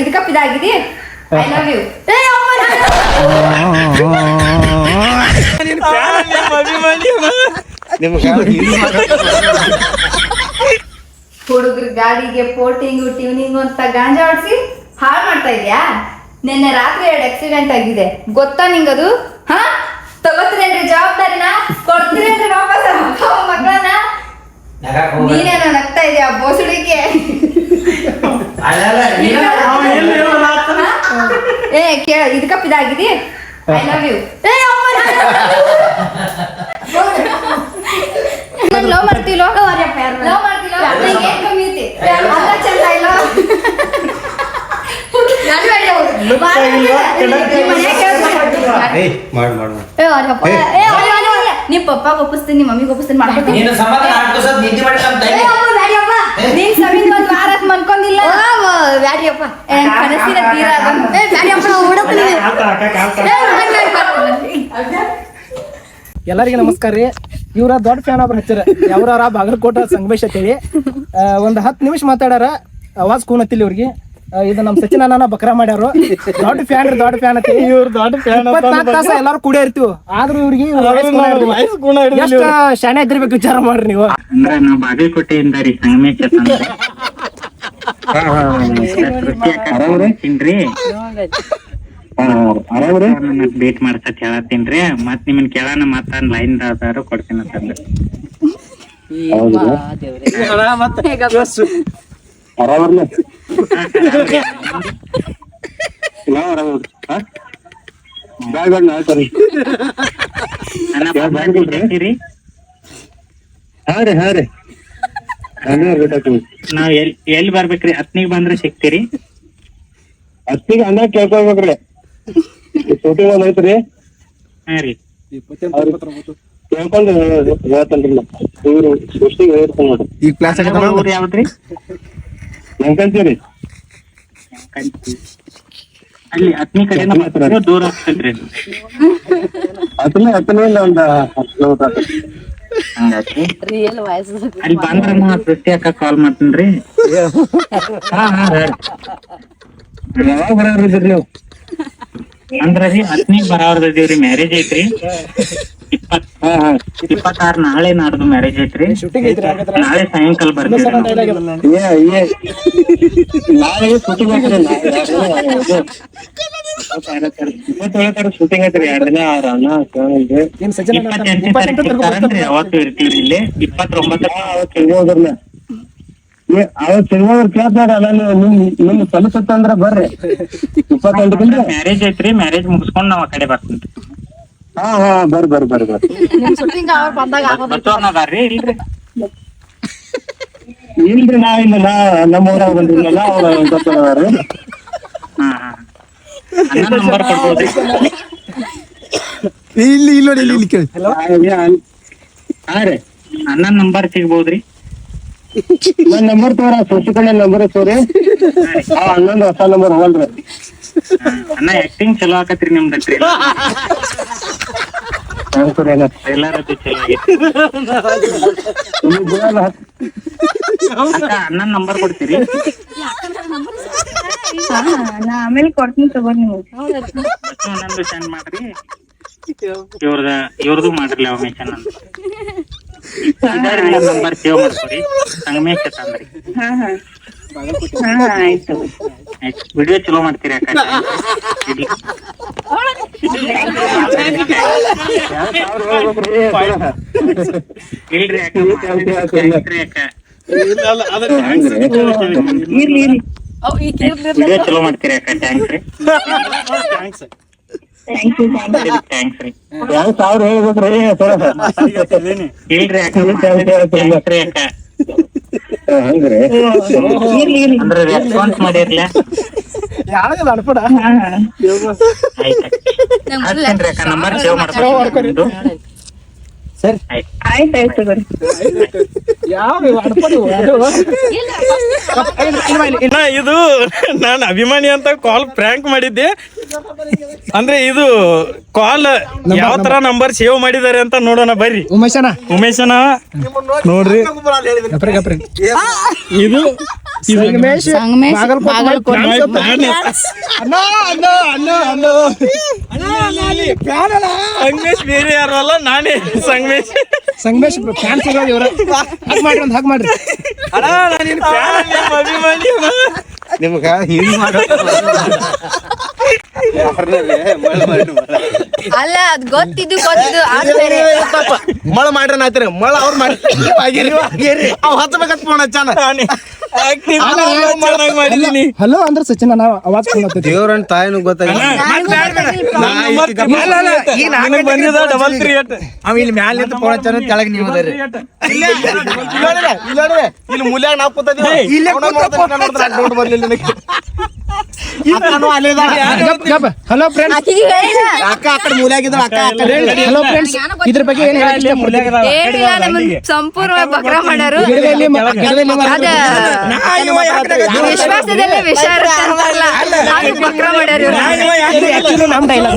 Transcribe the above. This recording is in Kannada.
ಇದಕ್ಕ ಇದಾಗಿದಿ ಐ ಲವ್ ಯು ಹುಡುಗರ ಗಾಡಿಗೆ ಪೋರ್ಟಿಂಗು ಟ್ಯೂನಿಂಗು ಅಂತ ಗಾಂಜಾ ಹೊಡ್ಸಿ ಹಾಳು ಮಾಡ್ತಾ ಇದ್ಯಾ? ನಿನ್ನೆ ರಾತ್ರಿ 2 ಆಕ್ಸಿಡೆಂಟ್ ಆಗಿದೆ ಗೊತ್ತಾ ನಿಂಗದು? ಹಾ ತಗೋತೀರೇನ್ರಿ ಜವಾಬ್ದಾರಿನ? ಕೊಡ್ತೀರೇನ್ರಿ ವಾಪಸ್ ಮಕ್ಕಳನ್ನ? ನೀನೇನೋ ನಗ್ತಾ ಇದೆಯಾ ಬೋಸುಡಿಗೆ? ಏ ಕೇಳ ಇದಕ್ಕ ಇದಾಗಿದಿ ಐ ಲವ್ ಯು ಲವ್ ಮಾಡ್ತೀಲೋ? ಲವ್ ಮಾಡ್ತೀಲೋ? ಏನ್ ಕಮ್ಮಿ ಐತಿ ಅಲ್ಲ ಚಂದ ಇಲ್ಲ ನಿಮ್ ಪಪ್ಪ ಒಪ್ಪಿಸ್ತೀನಿ ನಿಮ್ಮ ಮಮ್ಮಿಗೆ ಒಪ್ಪಿಸ್ತೀನಿ ಮಾಡ್ಕೊತೀನಿ. ನೀನ್ ಸವಿನ್ ಒಂದ್ ವಾರ ಮನ್ಕೊಂಡಿಲ್ಲ ಬ್ಯಾಡಿಯಪ್ಪ ಕನಸಿನ ತೀರ ಎಲ್ಲರಿಗೂ ನಮಸ್ಕಾರ ರೀ. ಇವ್ರ ದೊಡ್ಡ ಫ್ಯಾನ್ ಒಬ್ರು ಹಚ್ಚಾರ ಯಾವ್ರ ಬಾಗಲಕೋಟ ಸಂಗಮೇಶ್ ಅಂತೇಳಿ. ಒಂದ್ 10 ನಿಮಿಷ ಮಾತಾಡ್ಯಾರ, ಅವಾಜ್ ಕೂನತ್ತಿಲ್ಲ ಇವ್ರಿಗೆ. ಇದು ನಮ್ ಸಚಿನ್ ಅಣ್ಣ ಬಕ್ರಾ ಮಾಡ್ಯಾರು. ದೊಡ್ಡ ಫ್ಯಾನ್ ಅಂತ ಇವ್ರು ದೊಡ್ಡ ಫ್ಯಾನ್. 24 ತಾಸ ಎಲ್ಲಾರು ಕೂಡೇ ಇರ್ತೀವಿ, ಆದ್ರೂ ಇವ್ರಿಗೆ ಎಷ್ಟು ಶಾಣೆ ಇದ್ದಿರ್ಬೇಕು ವಿಚಾರ ಮಾಡ್ರಿ ನೀವು. ಅಂದ್ರ ನಾವ್ ಬಾಗಲಕೋಟೆಯಿಂದ ರೀ ಸಂಗಮೇಶ್ ಭೇಟ್ ಮಾಡ್ಸತ್ ಹೇಳತ್ತೀನ್ರಿ. ಮತ್ ನಿಮ್ಮನ್ ಕೇಳಾನ ಮತ್ತ ಲೈನ್ ದಾರು ಕೊಡ್ತೀನಿ ಅಂತಂದ್ರೆ ನಾವ್ ಎಲ್ಲಿ ಬರ್ಬೇಕ್ರಿ? ಹತ್ನಿಗ್ ಬಂದ್ರೆ ಸಿಗ್ತೀರಿ? ಹತ್ತಿಗೆ ಅಂದ ಕೇಳ್ಕೊಬೇಕ್ರಿ. ಶೂಟಿಂಗ್ ಒಂದ್ ಐತ್ರಿ. ಹಾ ರೀ ಕೇಳ್ಕೊಂಡು ಹೇಳ್ತೇನ್ರಿ. ಇವ್ರು ಸೃಷ್ಟಿಗೆ ಹೇಳ್ತೀನಿ ನೋಡ್ರಿ. ಈ ಕ್ಲಾಸ್ ಊರ್ ಯಾವ್ದ್ರಿ? ಹೆಂಗಂತೀರಿ? ಅಲ್ಲಿ ಹತ್ನಿ ಕಡೆನ ದೂರ ಆಗ್ತದ್ರಿ. ಹತ್ತನೇ ಒಂದ್ 10 ಕಿಲೋಮೀಟರ್ ಹಂಗಾತ್ರಿ. ಅಲ್ಲಿ ಬಂದ್ರ ಸೃಷ್ಟಿ ಅಕ್ಕ ಕಾಲ್ ಮಾಡ್ತೀನ್ರಿ. ಯಾವಾಗ ಬರೋದ್ರಿ ನೀವು? ಅಂದ್ರ ರೀ ಹತ್ನಿಗ್ ಬರಾವ್ರದೀವ್ರಿ. ಮ್ಯಾರೇಜ್ ಐತ್ರಿ 26 ನಾಳೆ ನಾಡ್ದು ಮ್ಯಾರೇಜ್ ಐತ್ರಿ. ನಾಳೆ ಸಾಯಂಕಾಲ ಬರ್ತೀವಿ. ನಾಳೆ ಶೂಟಿಂಗ್ ಐತ್ರಿ. 27 ಶೂಟಿಂಗ್ ಐತ್ರಿ. 2 ದಿನ ಅಣ್ಣ 28ನೇ ತಾರೀಕು ಅವತ್ತು ಇರ್ತೀವ್ರಿ ಇಲ್ಲಿ. 29 ಹೋದ್ರಲ್ಲ ಅವತ್ ಸಿನಿಮಾದ್ರ ಕೇಳ್ತಾರ ನಿಮ್ ಕೆಲಸತ್ತ ಅಂದ್ರ ಬರ್ರಿ. 28 ಮ್ಯಾರೇಜ್ ಐತ್ರಿ. ಮ್ಯಾರೇಜ್ ಮುಗಿಸ್ಕೊಂಡ್ ನಾವ್ ಆ ಕಡೆ ಬರ್ತೀನಿ. ಬರ್ರಿ ಬರ್ತವ್ರಿ ಇಲ್ರಿ? ಇಲ್ರಿ ನಾವಿಲ್ಲ ನಮ್ಮ ಊರಾಗ ಬಂದಿಲ್ಲ. ಅವ್ರ ಗೊತ್ತದವ್ರಿ. ಅಣ್ಣ ನಂಬರ್ ಕೊಡ್ಬೋದ್ರಿ? ಇಲ್ಲಿ ನೋಡಿ ಇಲ್ಲಿ ಕೇಳಿ. ಹಾ ರೀ ಅಣ್ಣನ್ ನಂಬರ್ ಸಿಗ್ಬೋದ್ರಿ? ನನ್ ನಂಬರ್ ತೋರ ಶಶಿಕಣ್ಣ ನಂಬರ್ ತೋರಿ. ಹನ್ನೊಂದು ಹೊಸ ನಂಬರ್ ಹೋಗಲ್ರಿ. ಅಣ್ಣ ಆಕ್ಟಿಂಗ್ ಚಲೋ ಆಕತ್ರಿ ನಿಮ್ದತ್ರಿ. ಎಲ್ಲಾರದ್ದು ಚಲೋ ಆಗೈತಿ. ಅಕ್ಕ ಅಣ್ಣನ್ ನಂಬರ್ ಕೊಡ್ತೀರಿ? ಆಮೇಲೆ ಕೊಡ್ತೀನಿ ತಗೋ ನೀವು. ನಂದು ಸೆಂಡ್ ಮಾಡ್ರಿ. ಇವ್ರದ್ದು ಮಾಡ್ರಿ ಮೆನ್ಷನ್ ಅಂತ. ನಂಬರ್ ಸೇವ್ ಮಾಡ್ಕೊರಿ. ಸಂಗಮೇಶ್ ಅಂದ್ರಿ. ಆಯ್ತು. ವಿಡಿಯೋ ಚಲೋ ಮಾಡ್ತೀರಿ ಅಕ್ಕ. ಇಲ್ರಿ ಅಕ್ಕ ಅಕ್ಕ ವಿಡಿಯೋ ಚಲೋ ಮಾಡ್ತೀರಿ ಅಕ್ಕ. ಥ್ಯಾಂಕ್ಸ್ ರೀ. ಥ್ಯಾಂಕ್ಸ್ ರೀ. 2000 ಹೇಳ್ಬೇಕ್ರಿ. ಇಲ್ರಿ ಅಕ್ಕ ಅಕ್ಕ ಹಂಗ್ರಿ ಅಂದ್ರೆ ರೆಸ್ಪಾನ್ಸ್ ಮಾಡಿರ್ಲ? ಅನ್ಪಡ ಆಯ್ತು ಅಕ್ಕ ನಂಬರ್ ಸೇವ್ ಮಾಡ್ಕೊಂಡು ಸರಿ ಆಯ್ತಾಯ್ತು ಬರ್ರಿ. ಇದು ನಾನು ಅಭಿಮಾನಿ ಅಂತ ಕಾಲ್ ಪ್ರ್ಯಾಂಕ್ ಮಾಡಿದ್ದೆ. ಅಂದ್ರೆ ಇದು ಕಾಲ್ ಯಾವ ತರ ನಂಬರ್ ಸೇವ್ ಮಾಡಿದಾರೆ ಅಂತ ನೋಡೋಣ ಬರ್ರಿ. ಉಮೇಶನ ನೋಡ್ರಿ, ಗಪ್ರೆ ಗಪ್ರೆ. ಇದು ಸಂಗಮೇಶ್ ಬಾಗಲಕೋಟೆ. ಸಂಗಮೇಶ್ ಬೇರೆ ಯಾರು ಅಲ್ಲ, ನಾನೇ ಸಂಗಮೇಶ್. ಸಂಗಮೇಶ್ ಫ್ಯಾನ್ ಸಿಗೋದು ಇವ್ರ. ಹಾಕ್ ಮಾಡ್ರಿ, ಒಂದು ಹಾಕ್ ಮಾಡ್ರಿ. ಅಭಿಮಾನಿ ನಿಮ್ಗ ಹಿಂಗ್ ಅಲ್ಲ ಅದ್ ಗೊತ್ತಿದ್ದು ಅದು ಬೇರೆ. ಮಳ ಮಾಡ್ರಿ ಆಯ್ತ್ರಿ, ಮಳ ಅವ್ರ ಮಾಡಿ ಅವ್ ಹತ್ಬೇಕಂತ ಫೋನ್ ಹಚ್ಚಾನ. ಚೆನ್ನಾಗಿ ಮಾಡಿದೀನಿ. ಹಲೋ ಅಂದ್ರೆ ಸಚಿನ್ ನಾವು ಅವಾಜ್ ಕೊಡ್ತೀವಿ. ದೇವ್ರನ್ ತಾಯಿನೂ ಗೊತ್ತಾಗಿಲ್ಲ. ಬಂದಿದ ಡಬಲ್ 3 ಅವ್ ಇಲ್ಲಿ ಮ್ಯಾಲ ನಿಂತ ಫೋನ್ ಹಚ್ಚಾನ, ಕೆಳಗ್ ನೀವು ಅದರಿ. ಇಲ್ಲಿ ಮೂಲ್ಯಾಗ ನಾವು ಕೂತದೀವಿ. ಬರ್ಲಿಲ್ಲ ಹಲೋ ಫ್ರೆಂಡ್ಸ್, ಆಕಿಗೆ ಹೇಳಿಲ್ಲ. ಅಕ್ಕ ಆ ಕಡೆ ಮೂಲ್ಯಾಗಿದ್ರ ಅಕ್ಕ ಹಲೋ ಫ್ರೆಂಡ್ಸ್, ಇದ್ರ ಬಗ್ಗೆ ಏನ್ ಹೇಳಕ್ ಇಷ್ಟಪಡ್ತೀರಿ? ಹೇಳಿಲ್ಲ, ನಮ್ಮನ್ನ ಸಂಪೂರ್ಣ ಬಕ್ರ ಮಾಡ್ಯಾರು. ಅದ ವಿಶ್ವಾಸದಲ್ಲೇ ವಿಷ ಇರುತ್ತೆ ಅಂತಾರಲ್ಲ, ನಾನು ಬಕ್ರ ಮಾಡ್ಯಾರ ಇವ್ರು. ನಮ್ ಡೈಲಾಗ್